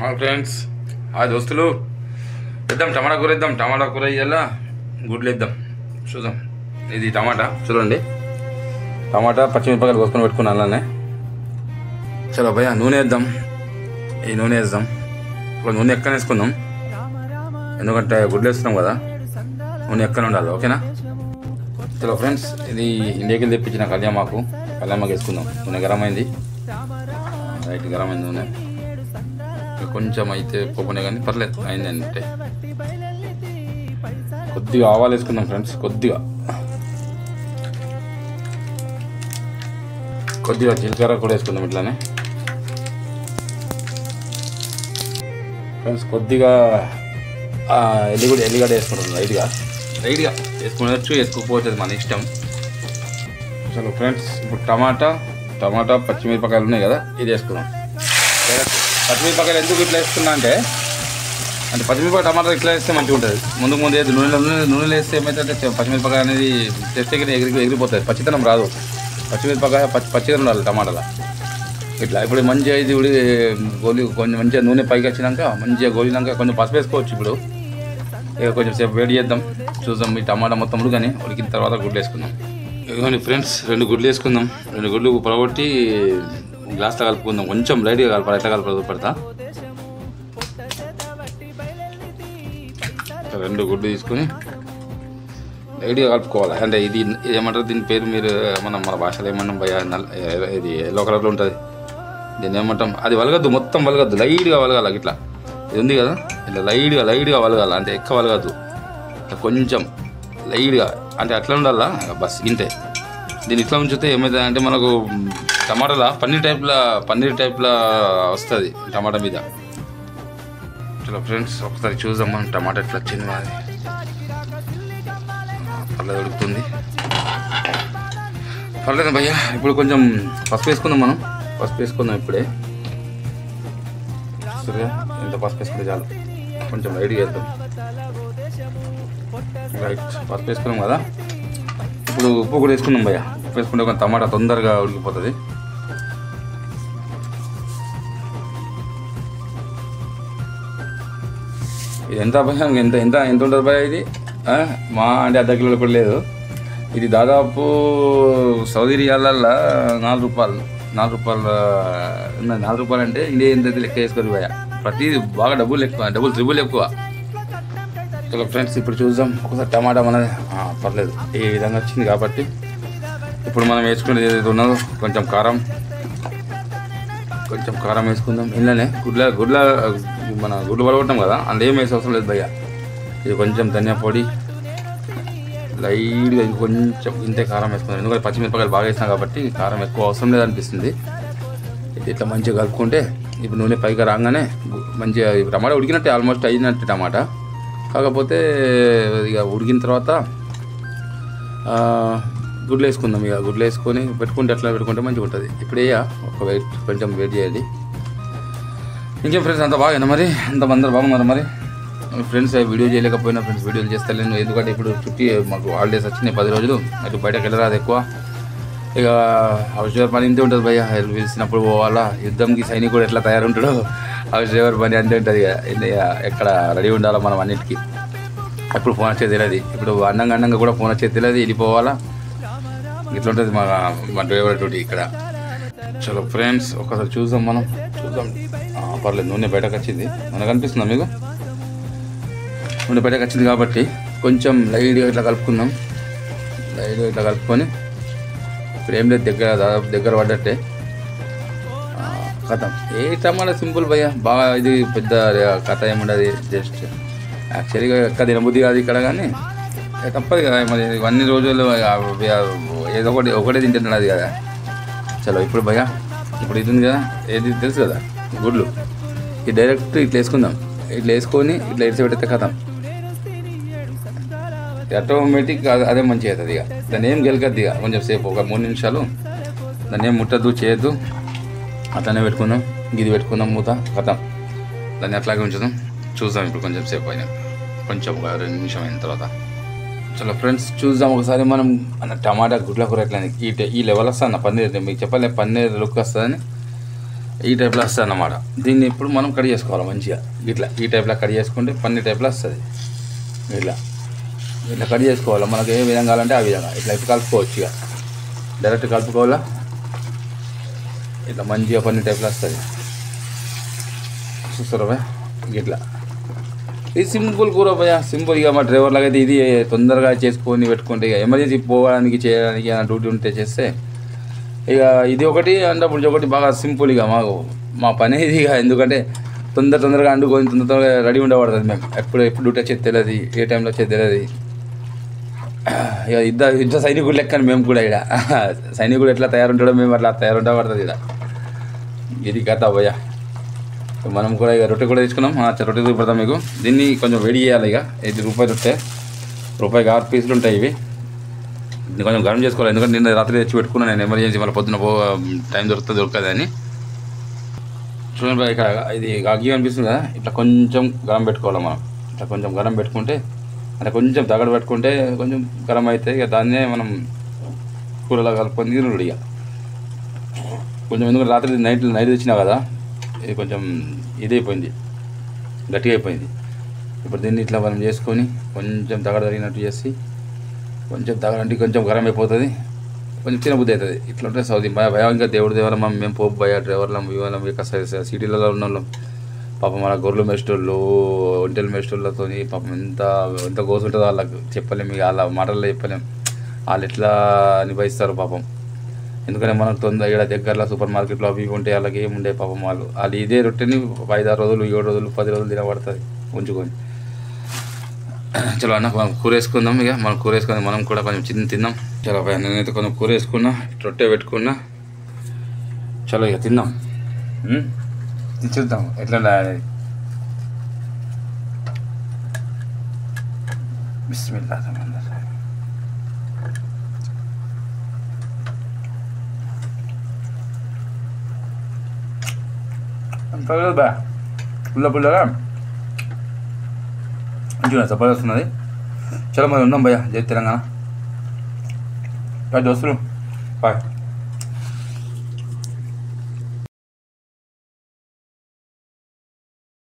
Hi friends, hi దోస్తులు. ఇద్దాం టమాటా కూర, ఇద్దాం టమాటా కూర ఇయ్యాలా, గుడ్లు ఇద్దాం. చూద్దాం. ఇది టమాటా చూడండి, టమాటా పచ్చిమిరపకాయలు కోసుకొని పెట్టుకున్నాను అలానే. చలో భయ్యా నూనె వేద్దాం. ఈ నూనె వేద్దాం, ఇప్పుడు నూనె ఎక్కడ వేసుకుందాం, ఎందుకంటే గుడ్లు వేస్తున్నాం కదా, నూనె ఎక్కడ ఉండాలి. ఓకేనా? చలో ఫ్రెండ్స్, ఇది ఇండియాకి తెప్పించిన కళ్యామాకు వేసుకుందాం. నూనె గరం అయింది, రైట్ గరం అయింది నూనె. కొంచెం అయితే పోకుండా కానీ పర్లేదు, అయింది అంటే. కొద్దిగా ఆవాలు వేసుకుందాం ఫ్రెండ్స్, కొద్దిగా జీలకర్ర కూడా వేసుకుందాం ఇట్లానే ఫ్రెండ్స్. కొద్దిగా ఎల్లిగడ్డ వేసుకుంటాం, లైట్గా వేసుకునేవచ్చు, వేసుకోకపోతే మన ఇష్టం. చలో ఫ్రెండ్స్, ఇప్పుడు టమాటా పచ్చిమిరపకాయలు ఉన్నాయి కదా, ఇది వేసుకుందాం. పచ్చిమిరపకాయలు ఎందుకు ఇట్లా వేస్తున్నా అంటే పచ్చిమిరపకాయ టమాటా ఇట్లా వేస్తే మంచిగా ఉంటుంది. ముందు ఏది నూనెలో వేస్తే ఏమైతే పచ్చిమిరపకాయ అనేది తెస్తే ఎగిరిపోతుంది, పచ్చితనం రాదు. పచ్చిమిరపకాయ పచ్చిగా ఉండాలి టమాటాలో. ఇట్లా ఇప్పుడు మంచిగా ఇది గోలి కొంచెం మంచిగా నూనె పైకి వచ్చినాక మంచిగా గోలినాక కొంచెం పసుపు వేసుకోవచ్చు. ఇప్పుడు ఇక కొంచెం సేపు వేడి చేద్దాం, చూద్దాం. ఈ టమాటా మొత్తం ఉడికిన తర్వాత గుడ్లు వేసుకుందాం. ఇదిగోండి ఫ్రెండ్స్, 2 గుడ్లు వేసుకుందాం. 2 గుడ్లు పొడగొట్టి గ్లాస్లో కలుపుకుందాం. కొంచెం లైట్గా కలపాలి, ఎట్లా కలపాలి పెడతా. 2 గుడ్లు తీసుకొని లైట్గా కలుపుకోవాలి. అంటే ఇది ఏమంటారు, దీని పేరు మీరు మన భాషలో ఏమన్నాం భయ, ఇది ఎల్లో కలర్లో ఉంటుంది, దీన్ని ఏమంటాం. అది వలగద్దు, మొత్తం వలగద్దు, లైట్గా వలగాలి. ఇట్లా ఇది ఉంది కదా, ఇట్లా లైట్గా వలగాలి, అంటే ఎక్కువ వలగద్దు, కొంచెం లైట్గా, అంటే అట్లా ఉండాలా బస్ ఇంతే. దీన్ని ఇట్లా ఉంచితే ఏమవుతుంది అంటే మనకు టమాటాలో పన్నీర్ టైప్లా వస్తుంది టమాటా మీద. చలో ఫ్రెండ్స్, ఒకసారి చూద్దాం మనం టమాటా ఎట్లా వచ్చింది. మాది పర్లేదు, ఉడుకుతుంది, పర్లేదు భయ్యా. ఇప్పుడు కొంచెం పసుపు వేసుకుందాం, మనం పసుపు వేసుకుందాం ఇప్పుడే. సరే, ఎంత పసుపు వేసుకుంటే చాలు, కొంచెం లైట్గా వేద్దాం. రైట్, పసుపు వేసుకున్నాం కదా, ఇప్పుడు ఉప్పు కూడా వేసుకున్నాం భయ్యా. ఉప్పు వేసుకుంటే కొంచెం టమాటా తొందరగా ఉడికిపోతుంది. ఇది ఎంత భయ్యా, ఎంత ఉంటుంది భయ్యా ఇది? మా అంటే ½ కిలోలు కూడా లేదు. ఇది దాదాపు సౌదీ రియాలల్లో 4 రూపాయలు. 4 రూపాయలు అంటే ఇండియా ఎంత లెక్క వేసుకోరు భయ్యా. ప్రతిదీ బాగా డబ్బులు ట్రిబుల్ ఎక్కువ. చలో ఫ్రెండ్స్, ఇప్పుడు చూద్దాం ఒకసారి టమాటా మనది పర్లేదు ఈ విధంగా వచ్చింది. కాబట్టి ఇప్పుడు మనం వేసుకునేది ఏదైతే ఉన్నదో కొంచెం కారం వేసుకుందాం. ఇంట్లోనే మన గుడ్లు పడగొట్టాం కదా, అందులో ఏం వేసే అవసరం లేదు భయ్యా. ఇది కొంచెం ధనియా పొడి, లైట్గా కొంచెం ఇంతే కారం వేసుకుందాం. ఎందుకంటే పచ్చిమిరపకాయలు బాగా వేసినా కాబట్టి కారం ఎక్కువ అవసరం లేదనిపిస్తుంది. ఇది ఇట్లా మంచిగా కలుపుకుంటే ఇప్పుడు నూనె పైకి రాగానే మంచిగా టమాటా ఉడికినట్టే, ఆల్మోస్ట్ అయినట్టు టమాటా. కాకపోతే ఇక ఉడికిన తర్వాత గుడ్లు వేసుకుందాం. ఇక గుడ్లు వేసుకొని పెట్టుకుంటే మంచిగా ఉంటుంది. ఇప్పుడు కొంచెం వెయిట్ చేయాలి. ఇంకేం ఫ్రెండ్స్, అంత బాగా మరి, అందరూ బాగున్నారు మరి. ఫ్రెండ్స్ వీడియో చేయలేకపోయినా ఫ్రెండ్స్ వీడియోలు చేస్తాను, ఎందుకంటే ఇప్పుడు చుట్టి మాకు హాలిడేస్ వచ్చినాయి 10 రోజులు. అటు బయటకు వెళ్ళరాదు ఎక్కువ. ఇక హౌస్ డ్రైవర్ పని ఇంతే ఉంటుంది భయ్యా. పిలిచినప్పుడు పోవాలా, యుద్ధంకి సైనికుడు ఎట్లా తయారుంటాడో హౌస్ డ్రైవర్ పని అంతే ఉంటుంది. ఎక్కడ రెడీ ఉండాలో మనం అన్నిటికీ. ఎప్పుడు ఫోన్ వచ్చేది తెలియదు, ఇప్పుడు అన్నంగా కూడా ఫోన్ వచ్చేది తెలియదు, వెళ్ళిపోవాలా, ఇట్లా ఉంటుంది మా డ్రైవర్ డ్యూటీ ఇక్కడ. చలో ఫ్రెండ్స్, ఒకసారి చూద్దాం. పర్లేదు, నూనె బయటకు వచ్చింది. నూనె కనిపిస్తుందా మీకు? నూనె బయటకు వచ్చింది కాబట్టి కొంచెం లైట్గా ఇట్లా కలుపుకుందాం. ఇట్లా కలుపుకొని ఇప్పుడు ఏం లేదు, దగ్గర పడ్డట్టే కథ. ఏ టమాటా సింపుల్ భయ్యా, బాగా ఇది పెద్ద కథ ఏముండదు. జస్ట్ యాక్చువల్గా ఎక్క తినబుద్ధి కాదు ఇక్కడ, కానీ తప్పదు కదా మరి. ఇవన్నీ రోజులు ఏదో ఒకటే తింటున్నాడు అది కదా. చలో ఇప్పుడు భయ్యా, ఇప్పుడు ఇది ఉంది కదా, ఏది తెలుసు కదా, గుడ్లు. ఇది డైరెక్ట్ ఇట్లా వేసుకుందాం. ఇట్లా వేసుకొని ఇట్లా ఎడిసి పెడితే కథం, ఆటోమేటిక్ అదే మంచిగా అవుతుంది. ఇక దాన్ని ఏం గెలకద్దు. ఇక కొంచెం సేపు ఒక 3 నిమిషాలు దాన్ని ఏం ముట్టద్దు, చేయొద్దు, అట్లనే పెట్టుకుందాం. ఇది పెట్టుకుందాం, మూత కథం. దాన్ని అట్లాగే ఉంచుదాం. చూద్దాం ఇప్పుడు కొంచెం సేపు అయినా, కొంచెం ఒక 2 నిమిషం అయిన తర్వాత. చలో ఫ్రెండ్స్, చూద్దాం ఒకసారి మనం అన్న టమాటా గుడ్ల కూర ఎట్లా ఈ లెవెల్ వస్తుంది అన్న పన్నీర్. మీకు చెప్పాలి, పన్నీర్ లుక్ వస్తుందని ఈ టైప్లో వస్తుంది అన్నమాట. దీన్ని ఇప్పుడు మనం కట్ చేసుకోవాలి మంచిగా. ఇట్లా ఈ టైప్లో కట్ చేసుకుంటే పన్నీర్ టైప్లో వస్తుంది. ఇట్లా ఇట్లా కట్ చేసుకోవాలి. మనకు ఏ విధంగా కావాలంటే ఆ విధంగా ఇట్లా ఇట్లా కలుపుకోవచ్చు. ఇక డైరెక్ట్ కలుపుకోవాలా. ఇట్లా మంచిగా పన్నీర్ టైప్లో వస్తుంది. చూస్తారా భయ? ఇట్లా ఇది సింపుల్ కూర భయ, సింపుల్. ఇక మా డ్రైవర్ లాగా అయితే ఇది తొందరగా చేసుకొని పెట్టుకుంటే, ఇక ఎమర్జెన్సీ పోవడానికి చేయడానికి డ్యూటీ ఉంటే చేస్తే, ఇక ఇది ఒకటి అంటే ఒకటి బాగా సింపుల్. ఇక మా పని ఇది. ఇక ఎందుకంటే తొందరగా అండుకొని తొందరగా రెడీ ఉండబడుతుంది. మేము ఎప్పుడు డ్యూటీ వచ్చేది తెలియదు, ఏ టైంలో వచ్చేది తెలియదు. ఇక యుద్ధ సైనికుడు లెక్కని మేము కూడా. ఇక్కడ సైనికుడు ఎట్లా తయారుంటాడో మేము అట్లా తయారుండబడుతుంది. ఇక్కడ ఇది కథ భయ. మనం కూడా ఇక రొట్టె కూడా తీసుకున్నాం. రొట్టె చూపెడతాం మీకు. దీన్ని కొంచెం వేడి చేయాలి. ఇక ఇది రూపాయి రొట్టె, రూపాయికి 6 పీసులు ఉంటాయి ఇవి. దీన్ని కొంచెం గరం చేసుకోవాలి. ఎందుకంటే నిన్న రాత్రి తెచ్చి పెట్టుకున్నాను నేను, ఎమర్జెన్సీ మళ్ళీ పొద్దున టైం దొరకదు అని. చూడండి ఇక్కడ ఇది అగ్గి అనిపిస్తుంది కదా, ఇట్లా కొంచెం గరం పెట్టుకోవాలి మనం. ఇట్లా కొంచెం గరం పెట్టుకుంటే అంటే కొంచెం తగడ పెట్టుకుంటే కొంచెం గరం అవుతాయి. ఇక దాన్నే మనం కూరలా కలుపుకొని తినడు. ఇక కొంచెం ఎందుకంటే రాత్రి నైట్ తెచ్చినా కదా, ఇది కొంచెం ఇదైపోయింది, గట్టిగా అయిపోయింది. ఇప్పుడు దీన్ని ఇట్లా మనం చేసుకొని కొంచెం తగడ తగినట్టు చేసి, కొంచెం తగడంటే కొంచెం గరం అయిపోతుంది, కొంచెం తినబుద్ధి అవుతుంది. ఇట్లా ఉంటే సౌదీ భయం. ఇంకా దేవుడి దేవాల మేము పోపు భయ డ్రైవర్లం ఇవ్వాలం. ఇక సిటీలలో ఉన్న వాళ్ళం పాపం, మన గొర్రెలు మేస్టోళ్ళు, ఒంటెలు మేస్టోళ్ళతో పాపం ఎంత గోసుంటుందో వాళ్ళకి చెప్పలేము. ఇక వాళ్ళ మాటల్లో చెప్పలేము వాళ్ళు ఎట్లా నిభాయిస్తారు పాపం. ఎందుకంటే మనకు ఇక్కడ దగ్గరలో సూపర్ మార్కెట్లో అవి ఉంటే వాళ్ళకి ఏముండే పాపం. వాళ్ళు ఇదే రొట్టెని 5-6 రోజులు, 7 రోజులు, 10 రోజులు తినబడుతుంది ఉంచుకొని. చలో అన్న మనం కూర వేసుకుందాం. ఇక మనం కూర వేసుకుందాం, మనం కూడా కొంచెం తిందాం. చలో భయ, నేనైతే కొంచెం కూర వేసుకున్నా, రొట్టె పెట్టుకున్నా. చలో ఇక తిందాం, చూద్దాం ఎట్లా అనేది. బిస్మిల్లాహ్. బా పుల్లగా మంచిగా జబర్దస్త్ ఉన్నది. చలో మరి ఉన్నాం భయ్యా. జై తెలంగాణ. బాయ్ దోస్తులు, బాయ్.